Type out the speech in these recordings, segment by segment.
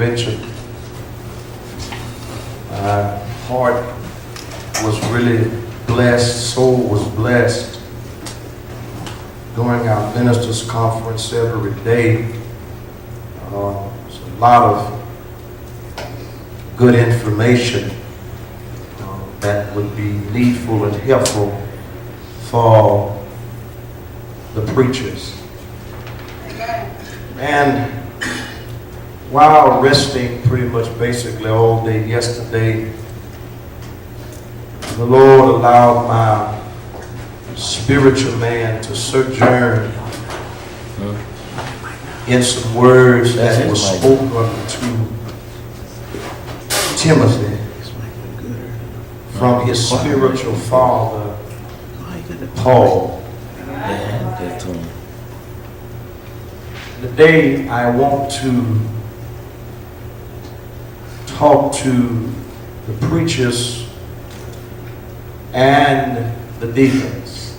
Bishop. My heart was really blessed, soul was blessed during our ministers' conference every day. It's a lot of good information that would be needful and helpful for the preachers. And while resting pretty much basically all day yesterday, the Lord allowed my spiritual man to sojourn in some words that were spoken to Timothy from his spiritual father, Paul. Today I want to talk to the preachers and the deacons.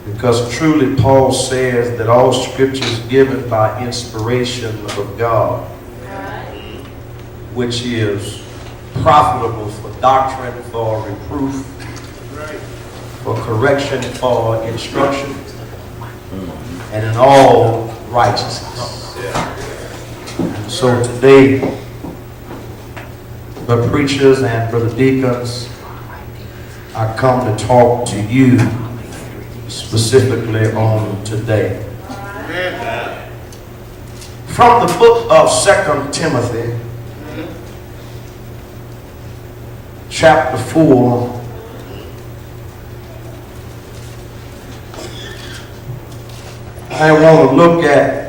Because truly Paul says that all scripture is given by inspiration of God, which is profitable for doctrine, for reproof, for correction, for instruction, and in all righteousness. So today, the preachers and brother deacons, I come to talk to you specifically on today. From the book of 2 Timothy, chapter 4, I want to look at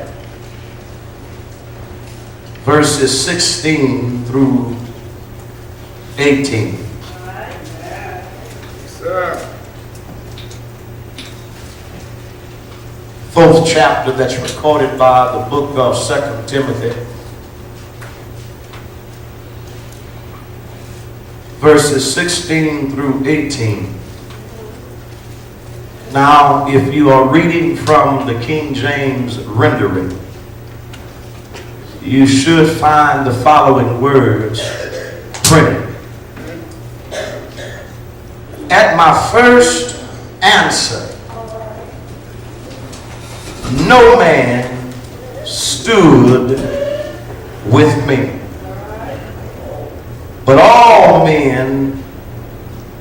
verses 16 through 18. Fourth chapter that's recorded by the book of 2 Timothy. Verses 16 through 18. Now, if you are reading from the King James rendering, you should find the following words printed. At my first answer, no man stood with me, but all men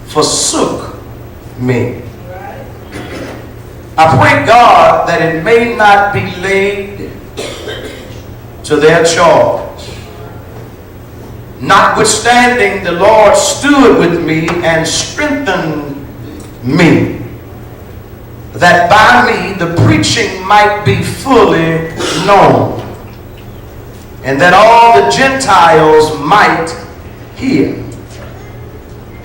forsook me. I pray God that it may not be laid to their charge. Notwithstanding, the Lord stood with me and strengthened me, that by me the preaching might be fully known, and that all the Gentiles might hear.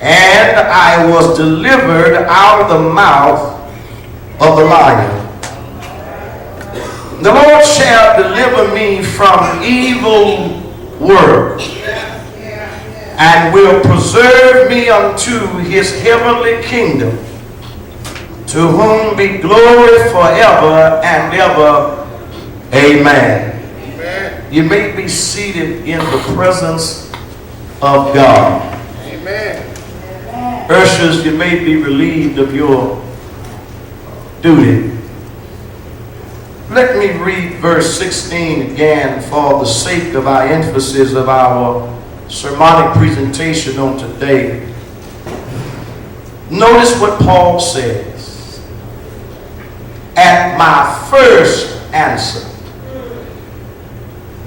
And I was delivered out of the mouth of the lion. The Lord shall deliver me from evil words, and will preserve me unto his heavenly kingdom, to whom be glory forever and ever. Amen. Amen. You may be seated in the presence of God. Amen. Ushers, you may be relieved of your duty. Let me read verse 16 again for the sake of our emphasis of our sermonic presentation on today. Notice what Paul says. At my first answer,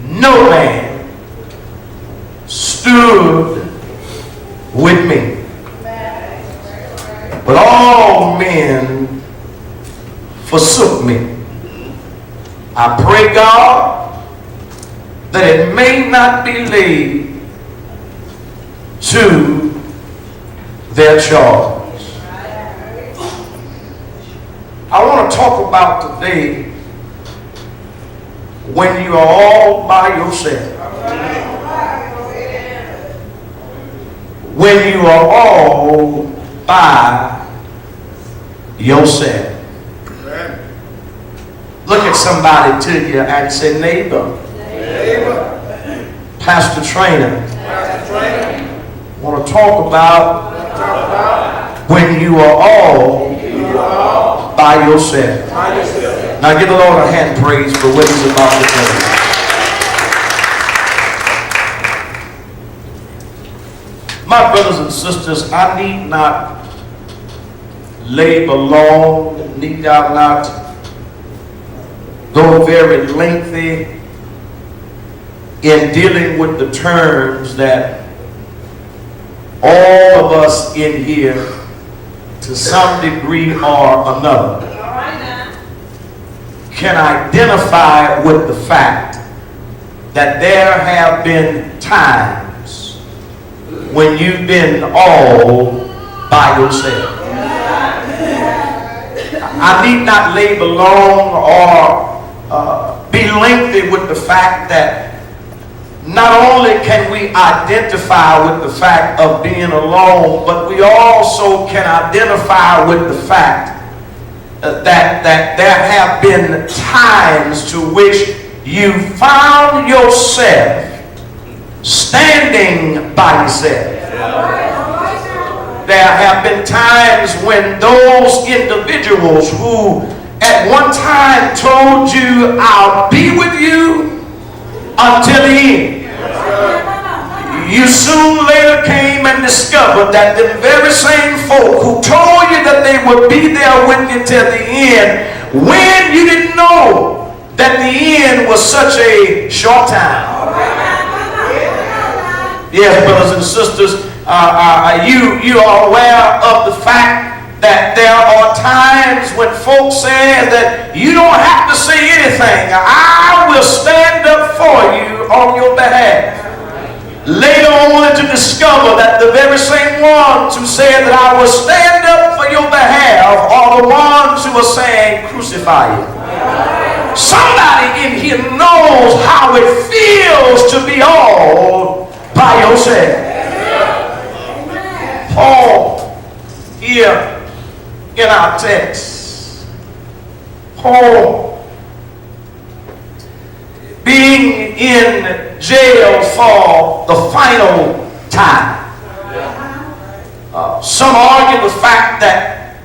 no man stood with me, but all men forsook me. I pray God that it may not be laid to their charge. I want to talk about today when you are all by yourself. When you are all by yourself. The Look at somebody to you and say, neighbor, Pastor Trainer, want to talk about when you are all by yourself. Now give the Lord a hand praise for what he's about to tell you. My brothers and sisters, I need not labor long, need I not go very lengthy in dealing with the terms that all of us in here to some degree or another can identify with the fact that there have been times when you've been all by yourself. I need not labor long or be lengthy with the fact that not only can we identify with the fact of being alone, but we also can identify with the fact that there have been times to which you found yourself standing by yourself. There have been times when those individuals who at one time told you, I'll be with you until the end, you soon later came and discovered that the very same folk who told you that they would be there with you till the end, when you didn't know that the end was such a short time. Yes, brothers and sisters, you are aware of the fact that there are times when folks say that you don't have to say anything. I will stand up for you on your behalf. Later only to discover that the very same ones who said that I will stand up for your behalf are the ones who are saying crucify you. Somebody in here knows how it feels to be all by yourself. Paul here in our text, Paul being in jail for the final time. Some argue the fact that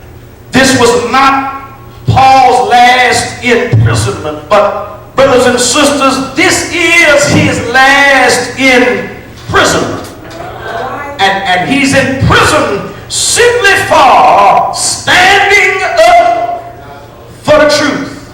this was not Paul's last imprisonment, but brothers and sisters, this is his last imprisonment. And he's in prison simply for standing up for the truth.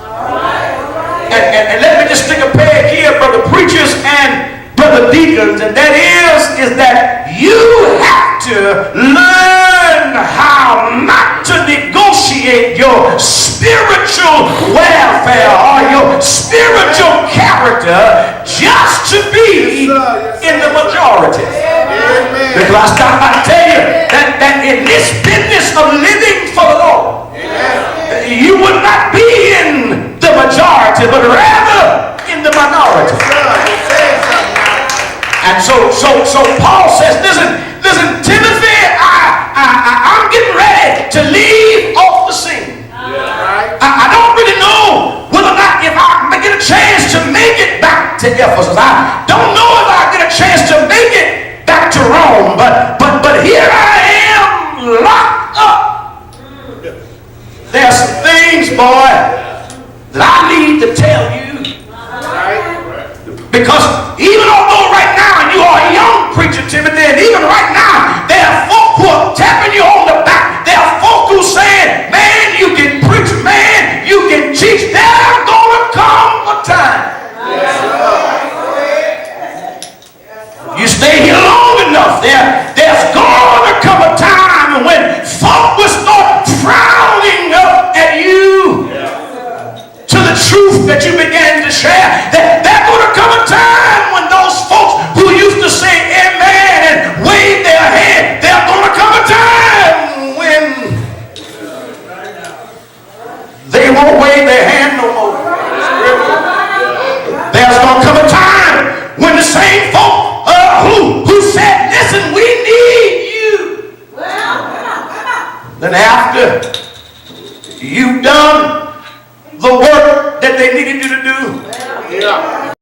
And let me just stick a peg here, brother preachers and brother deacons, and that is that you have to learn how not to negotiate your spiritual welfare or your spiritual character just to be in the majority. Because I stop by to tell you that in this business of living for the Lord, you would not be in the majority, but rather in the minority. And so Paul says, listen, Timothy, I'm getting ready to leave off the scene. I don't really know whether or not if I get a chance to make it back to Ephesus. I don't know if I get a chance to make it back to Rome, but here I am locked up. There are some things, boy, that I need to tell you. Because even although right now you are a young preacher, Timothy, and even right now there are folk who are tapping you on the back. There are folk who saying, man, you can preach, man, you can teach. There's gonna come a time. You stay here long enough, there's gonna come a time when folk will start frowning up at you to the truth that you began to share. There's gonna come a time when those folks who used to say amen and wave their hand, there's gonna come a time when they won't wave their hand no more. There's gonna come a time when the same folk who said, listen, we need you. Then after